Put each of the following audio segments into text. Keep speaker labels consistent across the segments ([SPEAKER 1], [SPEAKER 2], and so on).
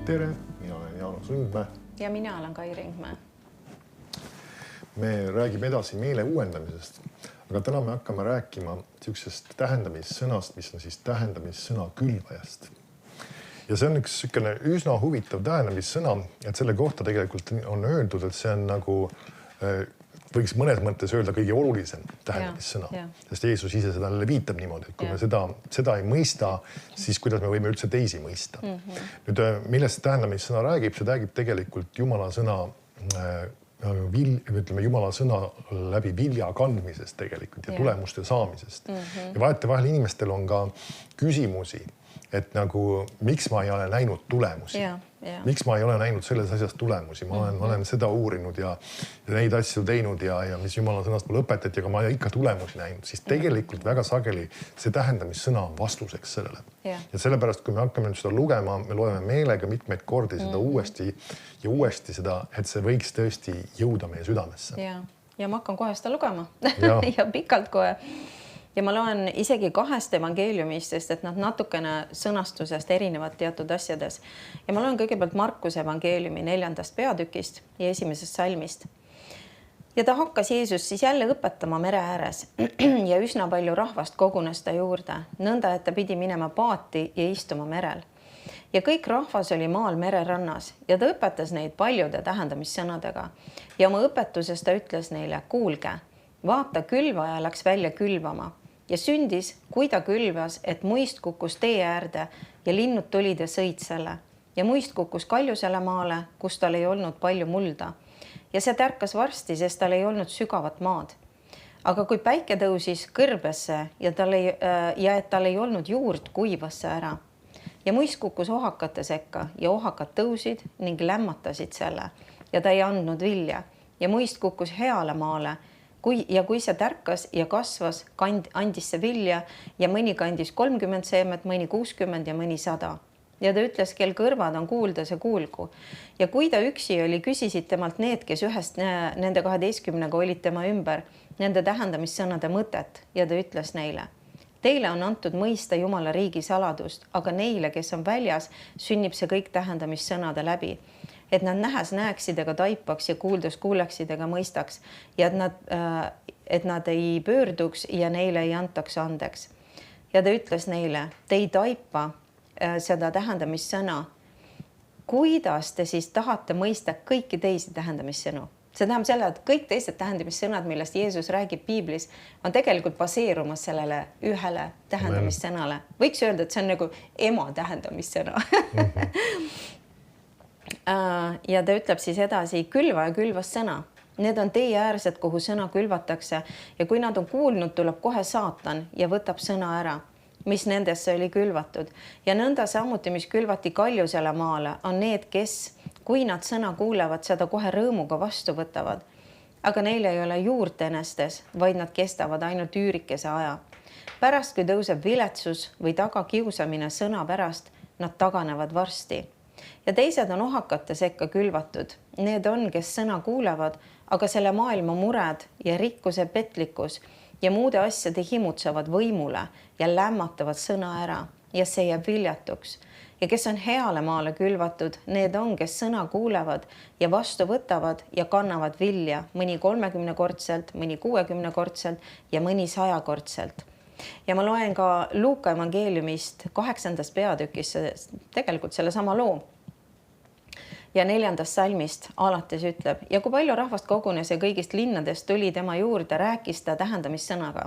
[SPEAKER 1] Tere, mina olen Jaanus Ringmäe.
[SPEAKER 2] Ja mina olen Kai Ringmäe.
[SPEAKER 1] Me räägime edasi meele uuendamisest, aga täna me hakkame rääkima sellisest tähendamissõnast, mis on siis tähendamissõna külvajast. Ja see on üks üsna huvitav tähendamissõna, et selle kohta tegelikult on öeldud, et see on nagu võiks mõnes mõttes öelda kõige olulisem tähendamissõna, sest Jeesus ise seda viitab niimoodi, et kui me seda ei mõista, siis kuidas me võime üldse teisi mõista. Nüüd, millest tähendamissõna räägib? See räägib tegelikult Jumala sõna Jumala sõna läbi vilja kandmisest tegelikult ja tulemuste saamisest. Ja vahetevahel inimestel on ka küsimusi, et nagu, miks ma ei ole näinud tulemusi? Miks ma ei ole näinud selles asjas tulemusi? Ma olen seda uurinud ja neid asju teinud ja mis Jumala sõnast mulle õpetati, aga ma ei ikka tulemusi näinud. Siis tegelikult väga sageli see tähendamissõna on vastuseks sellele. Ja sellepärast, kui me hakkame nüüd seda lugema, me loeme meelega mitmeid kordi seda uuesti ja uuesti seda, et see võiks tõesti jõuda meie südamesse.
[SPEAKER 2] Ja ma hakkan kohe seda lugema ja pikalt kohe. Ja ma loen isegi 2 evangeeliumist, sest et nad natukene sõnastusest erinevad teatud asjades. Ja ma loen kõigepealt Markuse evangeeliumi 4. peatükist ja 1. salmist. Ja ta hakkas Jeesus siis jälle õpetama mere ääres ja üsna palju rahvast kogunes ta juurde, nõnda, et ta pidi minema paati ja istuma merel. Ja kõik rahvas oli maal mererannas ja ta õpetas neid paljude tähendamissõnadega. Ja oma õpetuses ta ütles neile, kuulge, vaata, külvaja läks välja külvama. Ja sündis, kui ta külvas, et muist kukkus tee äärde ja linnud tulid ja sõid selle. Ja muist kukkus kaljusele maale, kus tal ei olnud palju mulda. Ja see tärkas varsti, sest tal ei olnud sügavat maad. Aga kui päike tõusis kõrbesse ja et tal ei olnud juurt, kuivas see ära. Ja muist kukkus ohakate sekka ja ohakad tõusid ning lämmatasid selle. Ja ta ei andnud vilja. Ja muist kukkus heale maale. Kui see tärkas ja kasvas, andis see vilja ja mõni kandis 30 seemet, mõni 60 ja mõni 100. Ja ta ütles, kel kõrvad on kuulda, see kuulgu. Ja kui ta üksi oli, küsisid temalt need, kes ühest nende 12-ga olid tema ümber, nende tähendamissõnade mõtet. Ja ta ütles neile, teile on antud mõista Jumala riigi saladust, aga neile, kes on väljas, sünnib see kõik tähendamissõnade läbi. Et nad nähes näeksid ega taipaks ja kuuldes kuuleksid ega mõistaks ja et nad ei pöörduks ja neile ei antaks andeks. Ja ta ütles neile, te ei taipa seda tähendamissõna. Kuidas te siis tahate mõista kõiki teisi tähendamissõnu? See tähendab selle, et kõik teised tähendamissõnad, millest Jeesus räägib Piiblis, on tegelikult baseerumas sellele ühele tähendamissõnale. Võiks öelda, et see on nagu ema tähendamissõna. Ja ta ütleb siis edasi, külva ja külvas sõna. Need on tee äärsed, kuhu sõna külvatakse ja kui nad on kuulnud, tuleb kohe saatan ja võtab sõna ära, mis nendesse oli külvatud. Ja nõnda samuti, mis külvati kaljusele maale, on need, kes, kui nad sõna kuulevad, seda kohe rõõmuga vastu võtavad. Aga neil ei ole juurt enestes, vaid nad kestavad ainult üürikese aja. Pärast, kui tõuseb viletsus või tagakiusamine sõna pärast, nad taganevad varsti. Ja teised on ohakate sekka külvatud. Need on, kes sõna kuulevad, aga selle maailma mured ja rikkuse petlikkus ja muude asjade himutsevad võimule ja lämmatavad sõna ära ja see jääb viljatuks. Ja kes on heale maale külvatud, need on, kes sõna kuulevad ja vastu võtavad ja kannavad vilja, mõni 30-kordselt, mõni 60-kordselt ja mõni 100-kordselt. Ja ma loen ka Luuka evangeeliumist 8. peatükis tegelikult selle sama loo. Ja 4. salmist alates ütleb, ja kui palju rahvast kogunes ja kõigist linnadest tuli tema juurde, rääkis ta tähendamissõnaga.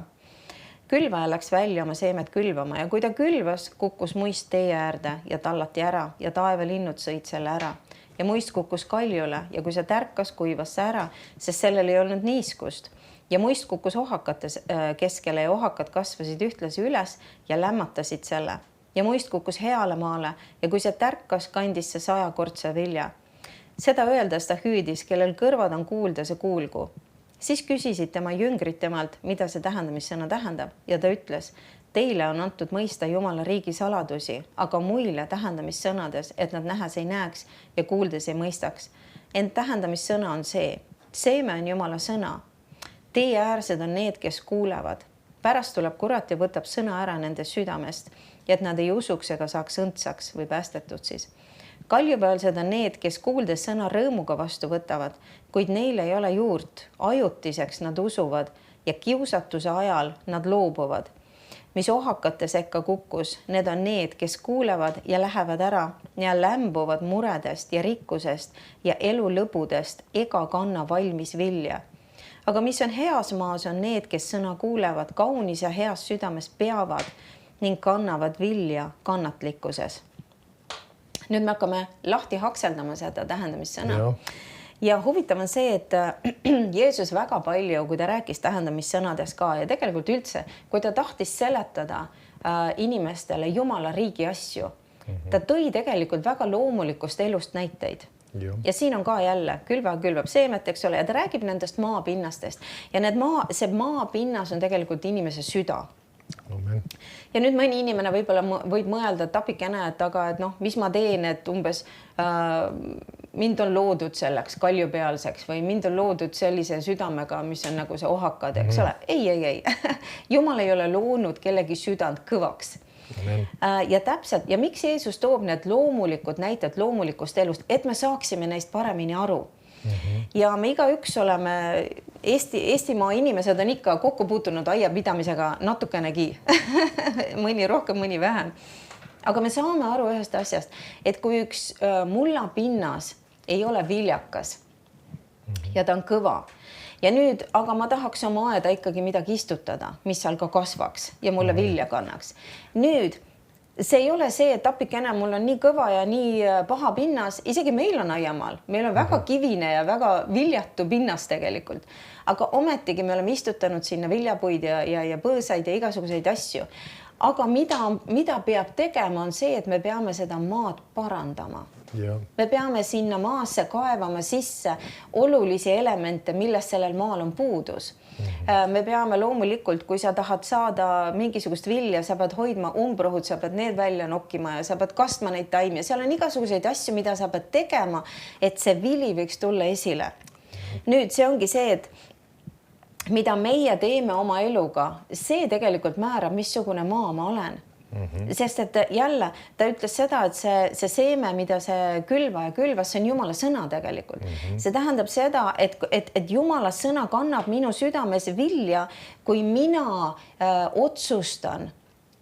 [SPEAKER 2] Külvaja läks välja oma seemet külvama ja kui ta külvas, kukkus muist tee äärde ja tallati ära ja taevalinnud sõid selle ära. Ja muist kukkus kaljule ja kui see tärkas, kuivas see ära, sest sellel ei olnud niiskust. Ja muist kukkus ohakate keskele ja ohakad kasvasid ühtlasi üles ja lämmatasid selle. Ja muist kukkus heale maale ja kui see tärkas, kandis see 100-kordse vilja. Seda öeldes ta hüüdis, kellel kõrvad on kuulda, see kuulgu. Siis küsisid tema jüngrid temalt, mida see tähendamissõna tähendab ja ta ütles, teile on antud mõista Jumala riigi saladusi, aga muile tähendamissõnades, et nad nähes ei näeks ja kuuldes ei mõistaks. Ent tähendamissõna on see. Seeme on Jumala sõna. Tee äärsed on need, kes kuulevad. Pärast tuleb kurat ja võtab sõna ära nende südamest ja et nad ei usuks ega saaks õndsaks või päästetud siis. Kaljupealsed on need, kes kuuldes sõna rõõmuga vastu võtavad, kuid neil ei ole juurt. Ajutiseks nad usuvad ja kiusatuse ajal nad loobuvad. Mis ohakate sekka kukkus, need on need, kes kuulevad ja lähevad ära ja lämbuvad muredest ja rikkusest ja elu lõbudest ega kanna valmis vilja. Aga mis on heas maas, on need, kes sõna kuulevad, kaunis ja heas südames peavad ning kannavad vilja kannatlikkuses. Nüüd me hakkame lahti hakseldama seda tähendamissõna. Ja huvitav on see, et Jeesus väga palju, kui ta rääkis tähendamissõnades ka ja tegelikult üldse, kui ta tahtis seletada inimestele Jumala riigi asju, ta tõi tegelikult väga loomulikust elust näiteid. Ja siin on ka jälle külvab seemet, eks ole, ja ta räägib nendest maapinnastest ja see maapinnas on tegelikult inimese süda.
[SPEAKER 1] Amen.
[SPEAKER 2] Ja nüüd mõni inimene võib mõelda, et apikene, et mis ma teen, et umbes mind on loodud selleks kaljupealseks või mind on loodud sellise südamega, mis on nagu see ohakad, eks ole? Ei. Jumal ei ole loonud kellegi südant kõvaks.
[SPEAKER 1] Amen.
[SPEAKER 2] Ja täpselt, ja miks Jeesus toob need loomulikud näited loomulikust elust, et me saaksime neist paremini aru. Ja me igaüks oleme, Eestimaa inimesed on ikka kokku puutunud aiapidamisega natukenegi, mõni rohkem, mõni vähem. Aga me saame aru ühest asjast, et kui üks mullapinnas ei ole viljakas ja ta on kõva ja nüüd, aga ma tahaks oma aeda ikkagi midagi istutada, mis seal ka kasvaks ja mulle vilja kannaks. Nüüd see ei ole see, et apikene mul on nii kõva ja nii paha pinnas, isegi meil on aiamaal, meil on väga kivine ja väga viljatu pinnas tegelikult, aga ometigi me oleme istutanud sinna viljapuid ja põõsaid ja igasuguseid asju. Aga mida peab tegema on see, et me peame seda maad parandama. Me peame sinna maasse kaevama sisse olulisi elemente, millest sellel maal on puudus. Me peame loomulikult, kui sa tahad saada mingisugust vilja, sa pead hoidma umbrohud, sa pead need välja nokkima ja sa pead kastma neid taimi. Seal on igasuguseid asju, mida sa pead tegema, et see vili võiks tulla esile. Nüüd see ongi see, et mida meie teeme oma eluga, see tegelikult määrab, missugune maa ma olen. Sest et jälle ta ütles seda, et see seeme, mida see külvaja külvas, see on Jumala sõna tegelikult. See tähendab seda, et Jumala sõna kannab minu südames vilja, kui mina otsustan,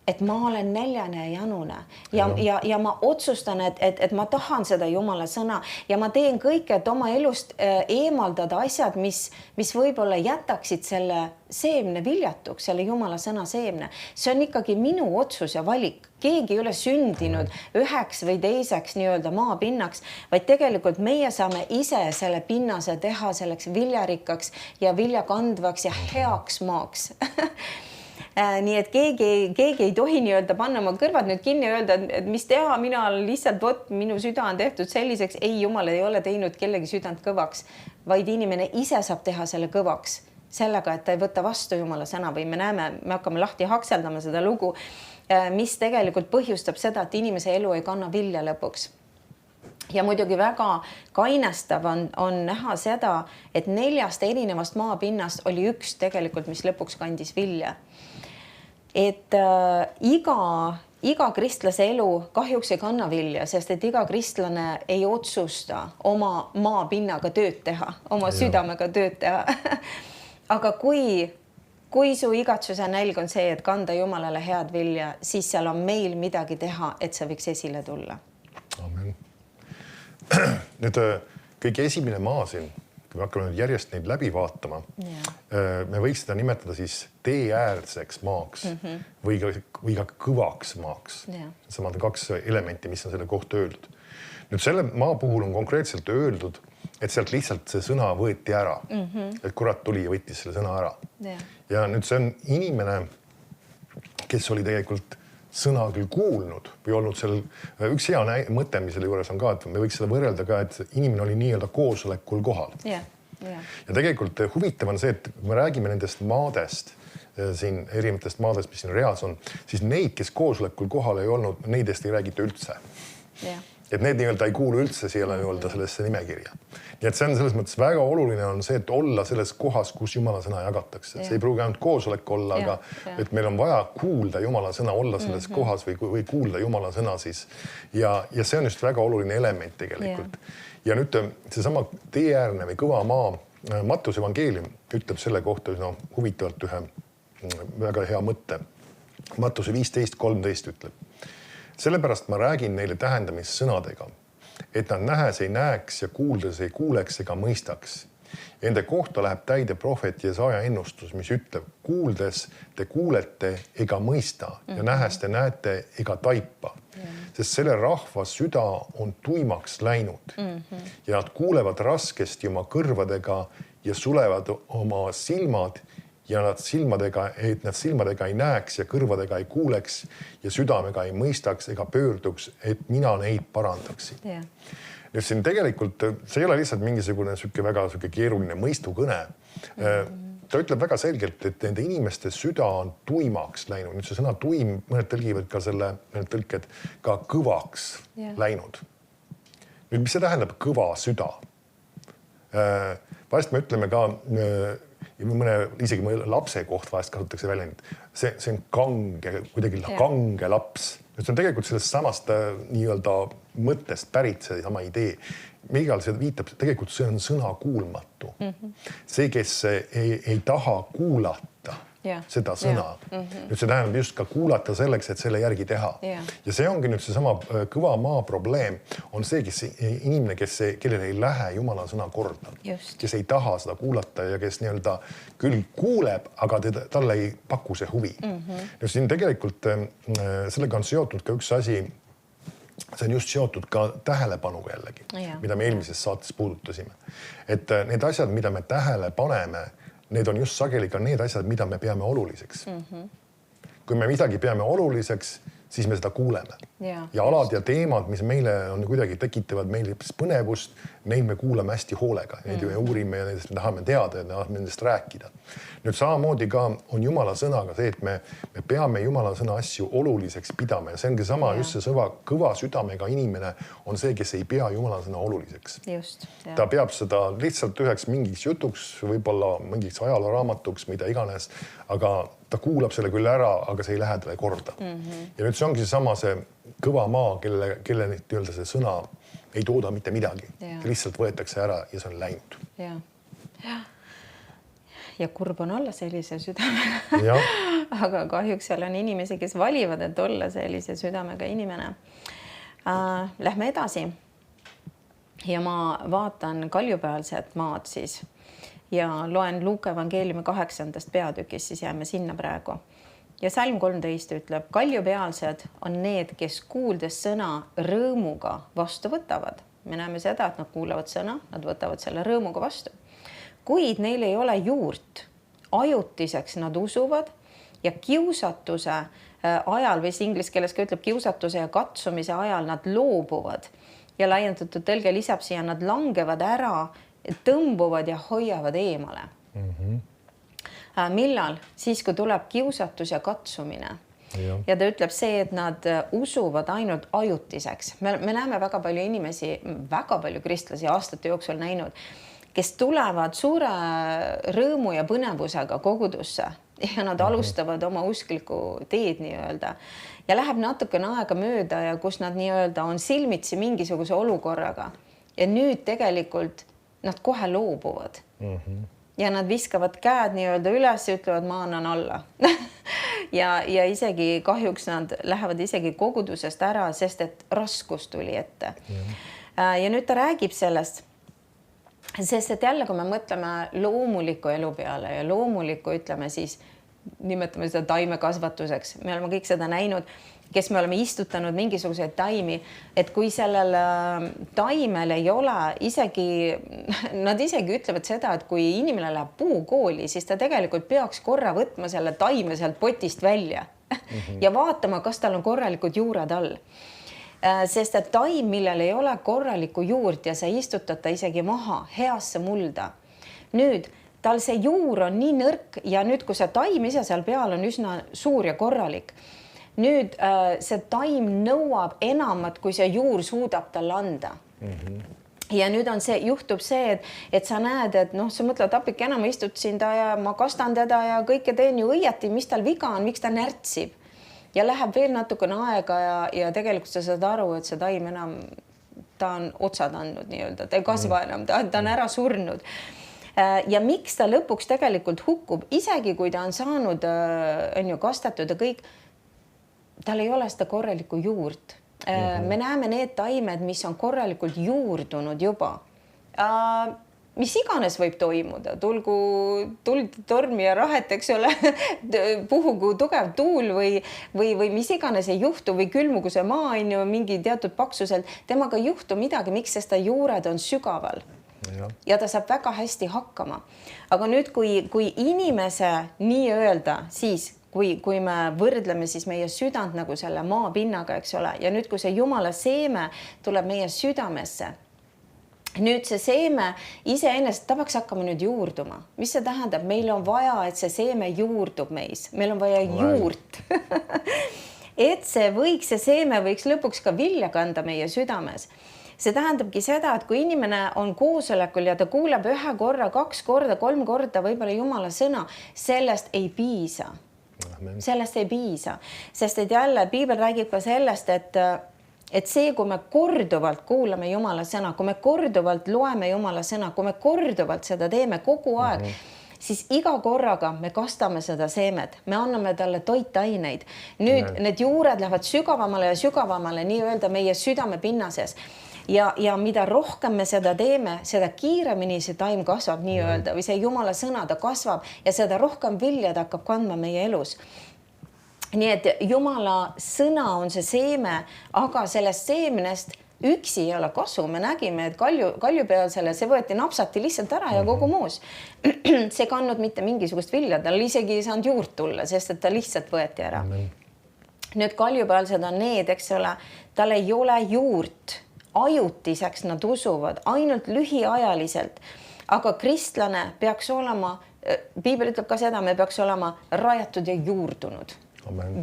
[SPEAKER 2] et ma olen näljane ja janune ja ma otsustan, et ma tahan seda Jumala sõna ja ma teen kõike, et oma elust eemaldada asjad, mis võib-olla jätaksid selle seemne viljatuks, selle Jumala sõna seemne. See on ikkagi minu otsus ja valik. Keegi ei ole sündinud üheks või teiseks nii-öelda maapinnaks, vaid tegelikult meie saame ise selle pinnase teha selleks viljarikkaks ja viljakandvaks ja heaks maaks. Nii et keegi ei tohi nii-öelda panna oma kõrvad nüüd kinni ja öelda, et mis teha, mina lihtsalt minu süda on tehtud selliseks. Ei, Jumal ei ole teinud kellegi südant kõvaks, vaid inimene ise saab teha selle kõvaks sellega, et ta ei võta vastu Jumala sõna või me hakkame lahti hakseldama seda lugu, mis tegelikult põhjustab seda, et inimese elu ei kanna vilja lõpuks. Ja muidugi väga kainestav on näha seda, et 4 erinevast maapinnast oli üks tegelikult, mis lõpuks kandis vilja. Et iga kristlase elu kahjuks ei kanna vilja, sest et iga kristlane ei otsusta oma maapinnaga tööd teha, oma südamega tööd teha. Aga kui su igatsuse nälg on see, et kanda Jumalale head vilja, siis seal on meil midagi teha, et see võiks esile tulla.
[SPEAKER 1] Amen. Nüüd kõige esimene maa siin, kui me hakkame järjest neid läbi vaatama, me võiks seda nimetada siis teeäärseks maaks või ka kõvaks maaks. Samad 2 elementi, mis on selle kohta öeldud. Nüüd selle maa puhul on konkreetselt öeldud, et sealt lihtsalt see sõna võeti ära. Et kurat tuli ja võttis selle sõna ära. Ja nüüd see on inimene, kes oli tegelikult sõna küll kuulnud või olnud seal üks hea mõte, mis selle juures on ka, et me võiks seda võrrelda ka, et inimene oli nii-öelda koosolekul kohal. Ja tegelikult huvitav on see, et me räägime nendest maadest, siin erinevatest maadest, mis siin reas on, siis neid, kes koosolekul kohal ei olnud, neidest ei räägita üldse. et need nii-öelda ei kuulu üldse siia nii-öelda sellesse nimekirja. Nii et see on selles mõttes väga oluline on see, et olla selles kohas, kus Jumala sõna jagatakse. See ei pruugi ainult koosolek olla, aga et meil on vaja kuulda Jumala sõna, olla selles kohas või kuulda Jumala sõna siis. Ja see on just väga oluline element tegelikult. Ja nüüd seesama teeäärne või kõva maa, Mattuse evangeelium ütleb selle kohta huvitavalt ühe väga hea mõtte. Mattuse 15:13 ütleb. Sellepärast ma räägin neile tähendamissõnadega, et nad nähes ei näeks ja kuuldes ei kuuleks ega mõistaks. Ende kohta läheb täide prohvet Jesaja ennustus, mis ütleb, kuuldes te kuulete ega mõista ja nähes te näete ega taipa. Sest selle rahva süda on tuimaks läinud ja nad kuulevad raskesti oma kõrvadega ja sulevad oma silmad ja nad silmadega ei näeks ja kõrvadega ei kuuleks ja südamega ei mõistaks ega pöörduks, et mina neid parandaksin. Nüüd siin tegelikult see ei ole lihtsalt mingisugune väga keeruline mõistukõne. Ta ütleb väga selgelt, et nende inimeste süda on tuimaks läinud. Nüüd see sõna tuim, mõned tõlgivad ka mõned tõlked ka kõvaks läinud. Nüüd, mis see tähendab kõva süda? Vahest me ütleme ka, isegi lapse koht vahest kasutatakse väljendit. See on kuidagi kange laps. See on tegelikult sellest samast nii-öelda mõttest pärit see sama idee. Migal see viitab, tegelikult see on sõna kuulmatu. See, kes ei taha kuulata seda sõna. Nüüd see tähendab just ka kuulata selleks, et selle järgi teha. Ja see ongi nüüd see sama kõva maa probleem on see, inimene, kellel ei lähe Jumala sõna korda. Kes ei taha seda kuulata ja kes nii-öelda küll kuuleb, aga talle ei paku see huvi. Ja siin tegelikult sellega on seotud ka üks asi, see on just seotud ka tähelepanuga jällegi, mida me eelmises saates puudutasime. Et need asjad, mida me tähele paneme, need on just sageli ka need asjad, mida me peame oluliseks. Kui me midagi peame oluliseks, siis me seda kuuleme. Ja alad ja teemad, mis meile on kuidagi tekitavad meile põnevust, neid me kuulame hästi hoolega. Neid me uurime ja nendest me tahame teada ja tahame nendest rääkida. Nüüd samamoodi ka on Jumala sõnaga see, et me peame Jumala sõna asju oluliseks pidama ja see ongi sama just see kõva südamega inimene on see, kes ei pea Jumala sõna oluliseks. Ta peab seda lihtsalt üheks mingiks jutuks, võib-olla mingiks ajaloraamatuks, mida iganes, aga ta kuulab selle küll ära, aga see ei lähe talle korda. Ja nüüd see ongi sama see kõva maa, kelle nii-öelda see sõna ei tooda mitte midagi. Lihtsalt võetakse ära ja see on läinud.
[SPEAKER 2] Ja kurb on olla sellise südamega. Aga kahjuks seal on inimesi, kes valivad, et olla sellise südamega inimene. Lähme edasi. Ja ma vaatan Kaljupealset maad siis ja loen Luuka evangeeliumi 8. peatükis, siis jääme sinna praegu. Ja Salm 13 ütleb, Kaljupealsed on need, kes kuuldes sõna rõõmuga vastu võtavad. Me näeme seda, et nad kuulavad sõna, nad võtavad selle rõõmuga vastu. Kuid neil ei ole juurt. Ajutiseks nad usuvad ja kiusatuse ajal, või inglise keeles ka ütleb kiusatuse ja katsumise ajal nad loobuvad. Ja laiendatud tõlge lisab siia, nad langevad ära, tõmbuvad ja hoiavad eemale. Millal? Siis, kui tuleb kiusatus ja katsumine. Ja ta ütleb see, et nad usuvad ainult ajutiseks. Me näeme väga palju inimesi, väga palju kristlasi aastate jooksul näinud, kes tulevad suure rõõmu ja põnevusega kogudusse ja nad alustavad oma usklikku teed nii-öelda. Ja läheb natukene aega mööda ja kus nad nii-öelda on silmitsi mingisuguse olukorraga. Ja nüüd tegelikult nad kohe loobuvad. Ja nad viskavad käed nii-öelda üles ja ütlevad, ma annan alla. ja isegi kahjuks nad lähevad isegi kogudusest ära, sest et raskus tuli ette. Ja nüüd ta räägib sellest, sest et jälle, kui me mõtleme loomuliku elu peale ja loomuliku, ütleme siis, nimetame seda taimekasvatuseks, me oleme kõik seda näinud, kes me oleme istutanud mingisuguseid taimi, et kui sellel taimel ei ole nad isegi ütlevad seda, et kui inimene läheb puukooli, siis ta tegelikult peaks korra võtma selle taime sealt potist välja ja vaatama, kas tal on korralikud juured all. Sest et taim, millel ei ole korralikku juurt ja sa istutad ta isegi maha heasse mulda. Nüüd tal see juur on nii nõrk ja nüüd, kui see taim ise seal peal on üsna suur ja korralik, nüüd see taim nõuab enamat, kui see juur suudab talle anda. Ja nüüd on see, juhtub see, et sa näed, et noh, sa mõtled, appikene, ma istutasin ta ja ma kastan teda ja kõike teen ju õieti, mis tal viga on, miks ta närtsib. Ja läheb veel natukene aega ja tegelikult sa saad aru, et see taim enam, ta on otsad andnud nii-öelda, ta ei kasva enam, ta on ära surnud. Ja miks ta lõpuks tegelikult hukkub, isegi kui ta on saanud, on ju kastatud ja kõik, tal ei ole seda korralikku juurt. Me näeme need taimed, mis on korralikult juurdunud juba. Mis iganes võib toimuda, tulgu tuld, tormi ja rahet, eks ole, puhugu tugev tuul või mis iganes ei juhtu või külmugu see maa on ju mingi teatud paksuselt, temaga ei juhtu midagi, miks sest ta juured on sügaval ja ta saab väga hästi hakkama. Aga nüüd, kui inimese nii-öelda siis kui me võrdleme siis meie südant nagu selle maapinnaga, eks ole, ja nüüd, kui see Jumala seeme tuleb meie südamesse, nüüd see seeme iseennast, ta peaks hakkama nüüd juurduma. Mis see tähendab? Meil on vaja, et see seeme juurdub meis. Meil on vaja juurt. Et see seeme võiks lõpuks ka vilja kanda meie südames. See tähendabki seda, et kui inimene on koosolekul ja ta kuuleb 1 korra, 2 korda, 3 korda võib-olla Jumala sõna, sellest ei piisa. Sellest ei piisa, sest et jälle Piibel räägib ka sellest, et see, kui me korduvalt kuulame Jumala sõna, kui me korduvalt loeme Jumala sõna, kui me korduvalt seda teeme kogu aeg, siis iga korraga me kastame seda seemet, me anname talle toitaineid. Nüüd need juured lähevad sügavamale ja sügavamale nii-öelda meie südame pinnases. Ja mida rohkem me seda teeme, seda kiiremini see taim kasvab nii-öelda või see Jumala sõna ta kasvab ja seda rohkem vilja ta hakkab kandma meie elus. Nii et Jumala sõna on see seeme, aga sellest seemnest üksi ei ole kasu. Me nägime, et kaljupealsele see võeti napsati lihtsalt ära ja kogu muus. See kandnud mitte mingisugust vilja, tal isegi ei saanud juurt tulla, sest et ta lihtsalt võeti ära. Nüüd kaljupealsed on need, eks ole, tal ei ole juurt. Ajutiseks nad usuvad, ainult lühiajaliselt. Aga kristlane peaks olema, Piibel ütleb ka seda, me peaks olema rajatud ja juurdunud.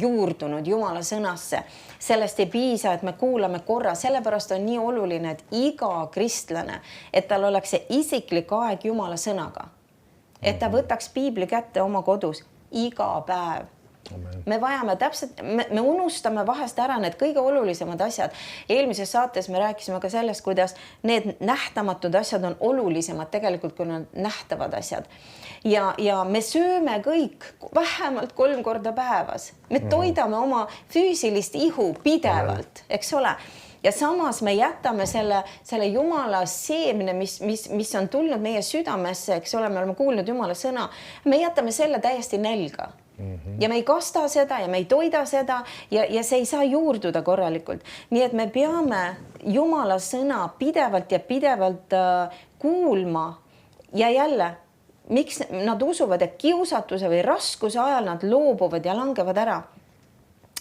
[SPEAKER 2] Juurdunud Jumala sõnasse. Sellest ei piisa, et me kuulame korra. Sellepärast on nii oluline, et iga kristlane, et tal oleks see isiklik aeg Jumala sõnaga. Et ta võtaks Piibli kätte oma kodus iga päev. Me vajame täpselt, me unustame vahest ära need kõige olulisemad asjad. Eelmises saates me rääkisime ka sellest, kuidas need nähtamatud asjad on olulisemad tegelikult, kui need nähtavad asjad. Ja me sööme kõik vähemalt 3 korda päevas. Me toidame oma füüsilist ihu pidevalt, eks ole. Ja samas me jätame selle Jumala seemne, mis on tulnud meie südamesse, eks ole, me oleme kuulnud Jumala sõna, me jätame selle täiesti nälga. Ja me ei kasta seda ja me ei toida seda ja see ei saa juurduda korralikult. Nii et me peame Jumala sõna pidevalt ja pidevalt kuulma ja jälle, miks nad usuvad, et kiusatuse või raskuse ajal nad loobuvad ja langevad ära.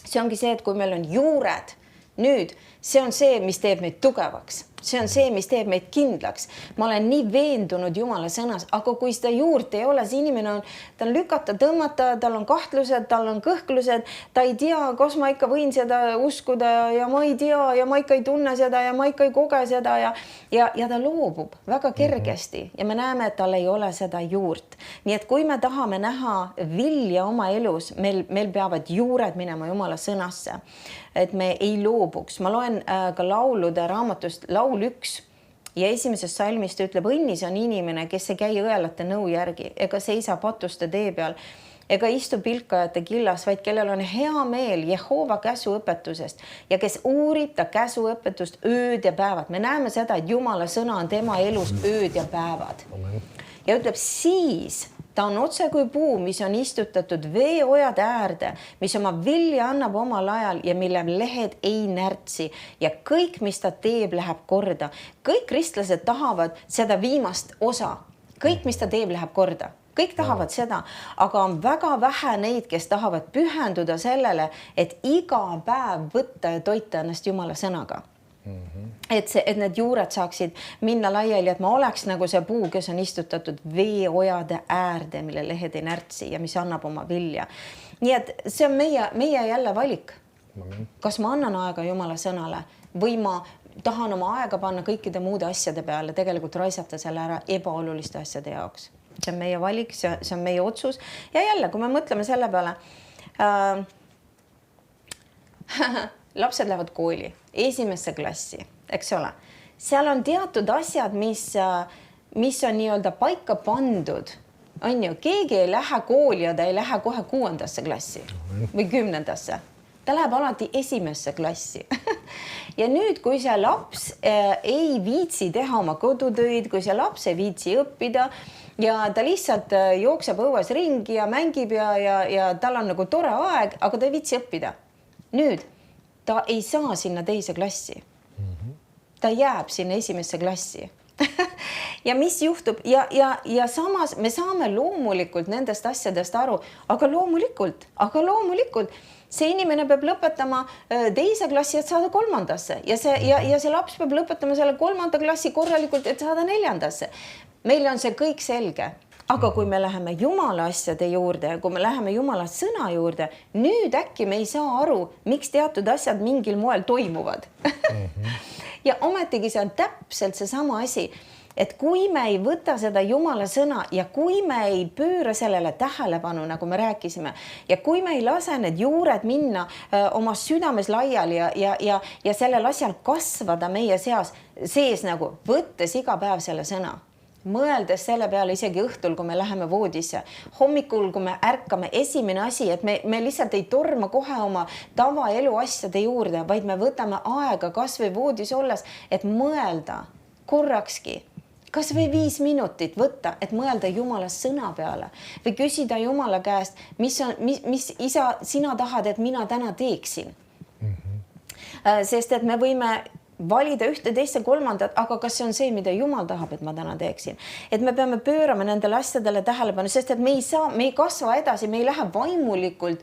[SPEAKER 2] See ongi see, et kui meil on juured, nüüd see on see, mis teeb meid tugevaks. See on see, mis teeb meid kindlaks. Ma olen nii veendunud Jumala sõnas, aga kui seda juurt ei ole, see inimene on, ta on lükata, tõmmata, tal on kahtlused, tal on kõhklused, ta ei tea, kas ma ikka võin seda uskuda ja ma ei tea ja ma ikka ei tunne seda ja ma ikka ei koge seda ja ta loobub väga kergesti ja me näeme, et tal ei ole seda juurt. Nii et kui me tahame näha vilja oma elus, meil peavad juured minema Jumala sõnasse, et me ei loobuks. Ma loen ka laulude raamatust laul 1 ja 1. salmist ütleb, õnnis on inimene, kes ei käi õelate nõu järgi ega seisa patuste tee peal ega istu pilkajate killas, vaid kellel on hea meel Jehova käsuõpetusest ja kes uurib ta käsuõpetust ööd ja päevad. Me näeme seda, et Jumala sõna on tema elus ööd ja päevad. Ja ütleb, siis ta on otse kui puu, mis on istutatud veeojade äärde, mis oma vilja annab omal ajal ja mille lehed ei närtsi ja kõik, mis ta teeb, läheb korda. Kõik kristlased tahavad seda viimast osa. Kõik, mis ta teeb, läheb korda. Kõik tahavad seda, aga on väga vähe neid, kes tahavad pühenduda sellele, et iga päev võtta ja toita ennast Jumala sõnaga. Et need juured saaksid minna laiali, et ma oleks nagu see puu, kes on istutatud veeojade äärde, mille lehed ei närtsi ja mis annab oma vilja. Nii et see on meie jälle valik. Kas ma annan aega Jumala sõnale või ma tahan oma aega panna kõikide muude asjade peale, tegelikult raisata selle ära ebaoluliste asjade jaoks. See on meie valik, see on meie otsus. Ja jälle, kui me mõtleme selle peale, lapsed lähevad kooli, esimesse klassi, eks ole. Seal on teatud asjad, mis on nii-öelda paika pandud. On ju, keegi ei lähe kooli ja ta ei lähe kohe 6. klassi või 10. Ta läheb alati esimesse klassi. Ja nüüd, kui see laps ei viitsi teha oma kodutöid, kui see laps ei viitsi õppida ja ta lihtsalt jookseb õues ringi ja mängib ja tal on nagu tore aeg, aga ta ei viitsi õppida. Nüüd ta ei saa sinna teise klassi. Ta jääb sinna esimesse klassi. Ja mis juhtub ja samas me saame loomulikult nendest asjadest aru, aga loomulikult see inimene peab lõpetama teise klassi, et saada 3. ja see laps peab lõpetama selle 3. klassi korralikult, et saada 4. Meil on see kõik selge, aga kui me läheme Jumala asjade juurde ja kui me läheme Jumala sõna juurde, nüüd äkki me ei saa aru, miks teatud asjad mingil moel toimuvad. Ja ometigi see on täpselt see sama asi, et kui me ei võta seda Jumala sõna ja kui me ei pööra sellele tähelepanu, nagu me rääkisime, ja kui me ei lase need juured minna oma südames laiali ja sellel asjal kasvada meie sees nagu võttes iga päev selle sõna, mõeldes selle peale isegi õhtul, kui me läheme voodisse, hommikul, kui me ärkame, esimene asi, et me lihtsalt ei torma kohe oma tavaelu asjade juurde, vaid me võtame aega kas või voodis olles, et mõelda korrakski, kas või 5 minutit võtta, et mõelda Jumala sõna peale või küsida Jumala käest, mis isa sina tahad, et mina täna teeksin. Sest et me võime valida ühte, teiste, kolmandat, aga kas see on see, mida Jumal tahab, et ma täna teeksin? Et me peame pöörama nendele asjadele tähelepanu, sest et me ei kasva edasi, me ei lähe vaimulikult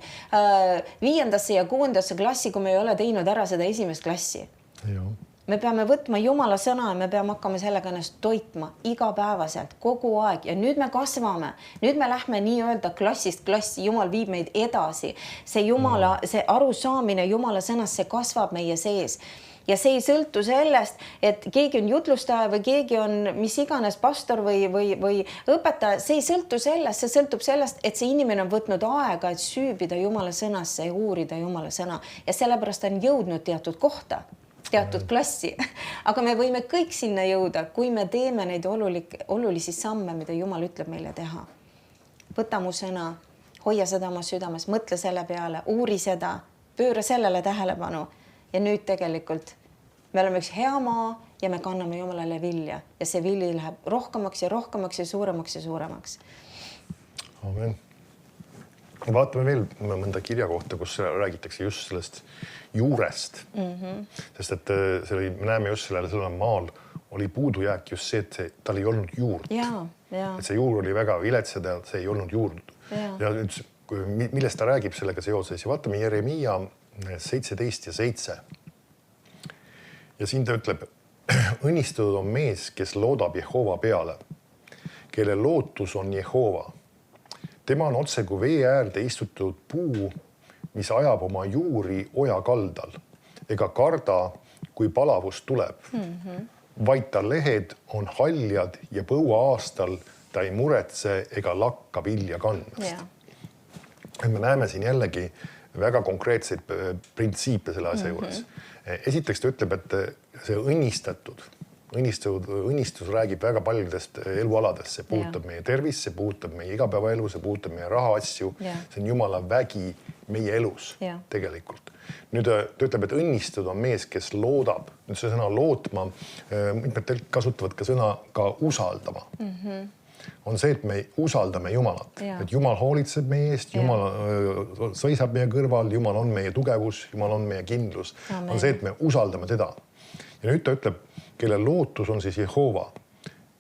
[SPEAKER 2] 5. ja 6. klassi, kui me ei ole teinud ära seda 1. klassi. Me peame võtma Jumala sõna ja me peame hakkama sellega ennast toitma igapäevaselt, kogu aeg. Ja nüüd me kasvame. Nüüd me lähme nii-öelda klassist klassi. Jumal viib meid edasi. See arusaamine Jumala sõnast, see kasvab meie sees. Ja see ei sõltu sellest, et keegi on jutlustaja või keegi on mis iganes pastor või õpetaja. See ei sõltu sellest, see sõltub sellest, et see inimene on võtnud aega, et süübida Jumala sõnasse ja uurida Jumala sõna. Ja sellepärast on jõudnud teatud kohta, teatud klassi. Aga me võime kõik sinna jõuda, kui me teeme neid olulisi samme, mida Jumal ütleb meile teha. Võta mu sõna, hoia seda oma südames, mõtle selle peale, uuri seda, pööra sellele tähelepanu. Ja nüüd tegelikult me oleme üks hea maa ja me kanname Jumalale vilja ja see vili läheb rohkemaks ja rohkemaks ja suuremaks.
[SPEAKER 1] Amen. Vaatame veel mõnda kirja kohta, kus räägitakse just sellest juurest. Sest et me näeme just sellel maal oli puudujääk just see, et tal ei olnud juurt. Et see juur oli väga vilets ja see ei olnud juurt. Ja nüüd, millest ta räägib sellega seoses ja vaatame Jeremia 17 ja 7. Ja siin ta ütleb, õnnistatud on mees, kes loodab Jehova peale, kelle lootus on Jehova. Tema on otse kui vee äärde istutud puu, mis ajab oma juuri oja kaldal, ega karda, kui palavus tuleb. Vaid ta lehed on haljad ja põua aastal ta ei muretse ega lakka vilja kandmast. Me näeme siin jällegi väga konkreetseid printsiipe selle asja juures. Esiteks ta ütleb, et see õnnistus räägib väga paljudest elualadest. See puudutab meie tervist, see puudutab meie igapäevaelu, see puudutab meie rahaasju. See on Jumala vägi meie elus tegelikult. Nüüd ta ütleb, et õnnistatud on mees, kes loodab. Nüüd see sõna lootma, mitmed kasutavad ka sõna ka usaldama. On see, et me usaldame Jumalat, et Jumal hoolitseb meie eest, Jumal seisab meie kõrval, Jumal on meie tugevus, Jumal on meie kindlus. Amen. On see, et me usaldame teda. Ja nüüd ta ütleb, kelle lootus on siis Jehova.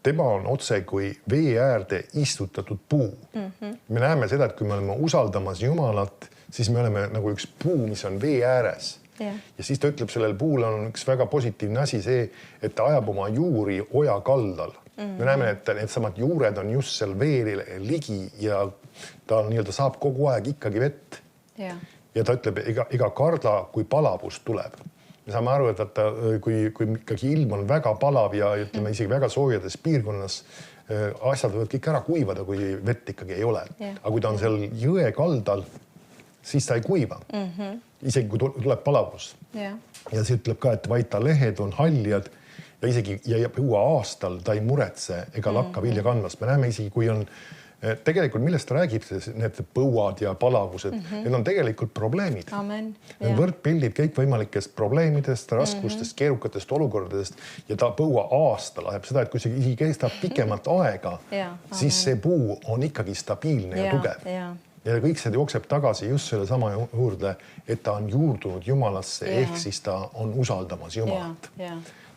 [SPEAKER 1] Tema on otse kui vee äärde istutatud puu. Me näeme seda, et kui me oleme usaldamas Jumalat, siis me oleme nagu üks puu, mis on vee ääres. Ja siis ta ütleb, sellel puul on üks väga positiivne asi see, et ta ajab oma juuri oja kaldal. Me näeme, et need samad juured on just seal veele ligi ja ta nii-öelda saab kogu aeg ikkagi vett. ja ta ütleb, ega karda, kui palavus tuleb. Me saame aru, et kui ikkagi ilm on väga palav ja ütleme isegi väga soojades piirkonnas, asjad võivad kõik ära kuivada, kui vett ikkagi ei ole. Aga kui ta on seal jõe kaldal, siis ta ei kuiva. Isegi kui tuleb palavus. Ja see ütleb ka, et vaid ta lehed on haljad ja isegi uue aastal ta ei muretse ega lakka vilja kandmast. Me näeme isegi, kui on tegelikult, millest ta räägib, need põuad ja palavused, need on tegelikult probleemid. Need võrdpildid kõikvõimalikest probleemidest, raskustest, keerukatest olukordadest ja ta põua aasta läheb seda, et kui see isegi kestab pikemat aega, siis see puu on ikkagi stabiilne ja tugev. Ja kõik see jookseb tagasi just selle sama juurde, et ta on juurdunud Jumalasse, ehk siis ta on usaldamas Jumalat.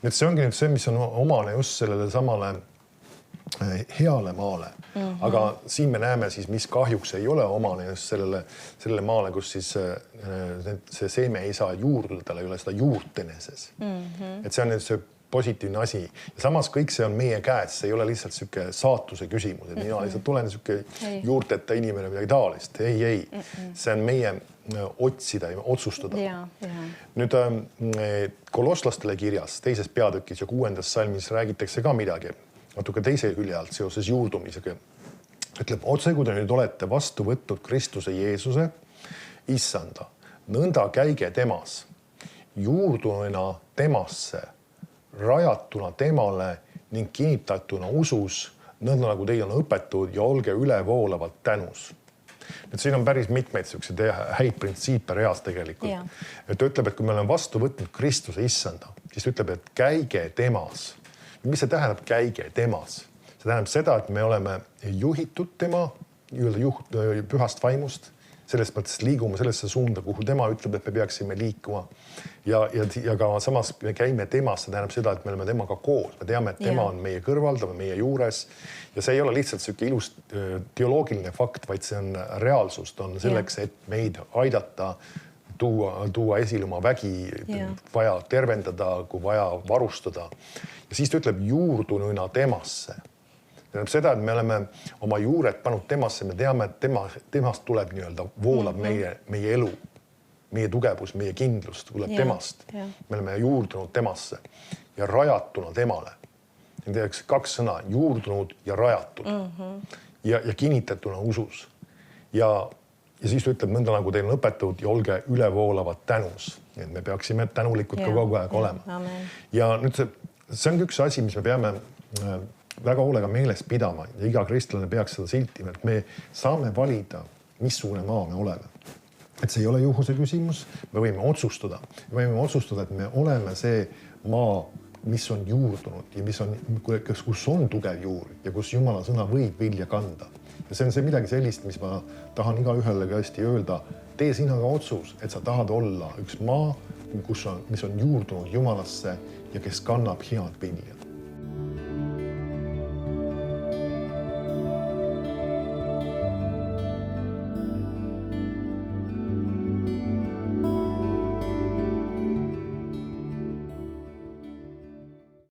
[SPEAKER 1] Nüüd see ongi nüüd see, mis on omane just sellele samale heale maale. Aga siin me näeme siis, mis kahjuks ei ole omane just sellele maale, kus siis see seeme ei saa juurduda, tal ei ole seda juurt eneses. Et see on nüüd see positiivne asi. Ja samas kõik see on meie käes, see ei ole lihtsalt siuke saatuse küsimus, et mina lihtsalt tulen siuke juurteta inimene midagi taolist. Ei. See on meie otsida ja otsustada. Nüüd kolosslastele kirjas teises peatükis ja 6. salmis räägitakse ka midagi natuke teise külje alt seoses juurdumisega. Ütleb, otse kui te nüüd olete vastu võtnud Kristuse Jeesuse, issanda, nõnda käige temas, juurdununa temasse, rajatuna temale ning kinnitatuna usus, nõnda nagu teil on õpetud ja olge ülevoolavad tänus. Nüüd siin on päris mitmeid häid printsiipe reas tegelikult. Et ta ütleb, et kui me oleme vastu võtnud Kristuse issanda, siis ütleb, et käige temas. Mis see tähendab käige temas? See tähendab seda, et me oleme juhitud tema pühast vaimust, selles mõttes liigume sellesse suunda, kuhu tema ütleb, et me peaksime liikuma. Ja ka samas me käime temas, see tähendab seda, et me oleme temaga koos. Me teame, et tema on meie kõrval, ta on meie juures. Ja see ei ole lihtsalt selline ilus teoloogiline fakt, vaid see on reaalsus. Ta on selleks, et meid aidata, tuua esile oma vägi, vaja tervendada, kui vaja varustada. Ja siis ta ütleb juurdununa temasse. Tähendab seda, et me oleme oma juured pannud temasse, me teame, et temast tuleb nii-öelda, voolab meie elu, meie tugevus, meie kindlus tuleb temast. Me oleme juurdunud temasse ja rajatuna temale. Teeks 2 sõna, juurdunud ja rajatud ja kinnitatuna usus. Ja siis ta ütleb nõnda, nagu teil on õpetud ja olge ülevoolavad tänus. Et me peaksime tänulikud ka kogu aeg olema. Ja nüüd see on üks asi, mis me peame väga hoolega meeles pidama ja iga kristlane peaks seda siltima, et me saame valida, missugune maa me oleme. Et see ei ole juhuse küsimus, me võime otsustada. Me võime otsustada, et me oleme see maa, mis on juurdunud ja kus on tugev juur ja kus Jumala sõna võib vilja kanda. Ja see on see midagi sellist, mis ma tahan igaühele hästi öelda. Tee sina ka otsus, et sa tahad olla üks maa, mis on juurdunud Jumalasse ja kes kannab head vilja.